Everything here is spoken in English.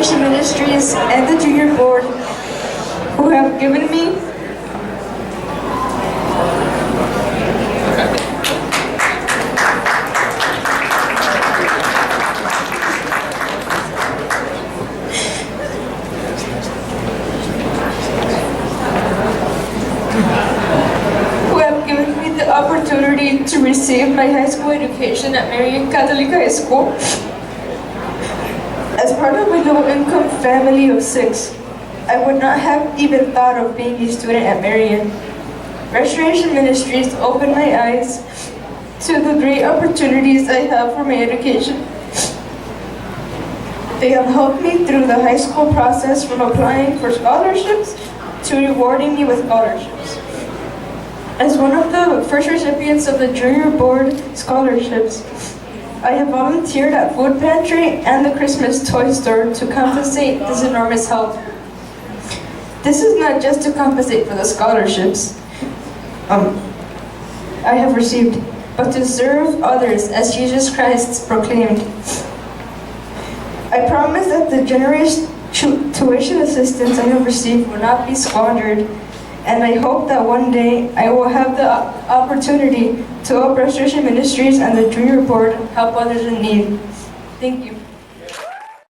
Restoration Ministries and the Junior Board who have given me the opportunity to receive my high school education at Marian Catholic High School. As part of a low-income family of 6, I would not have even thought of being a student at Marian. Restoration Ministries opened my eyes to the great opportunities I have for my education. They have helped me through the high school process, from applying for scholarships to rewarding me with scholarships. As one of the first recipients of the Junior Board scholarships, I have volunteered at Food Pantry and the Christmas Toy Store to compensate this enormous help. This is not just to compensate for the scholarships I have received, but to serve others as Jesus Christ proclaimed. I promise that the generous tuition assistance I have received will not be squandered, and I hope that one day I will have the opportunity to help Restoration Ministries and the Junior Board help others in need. Thank you.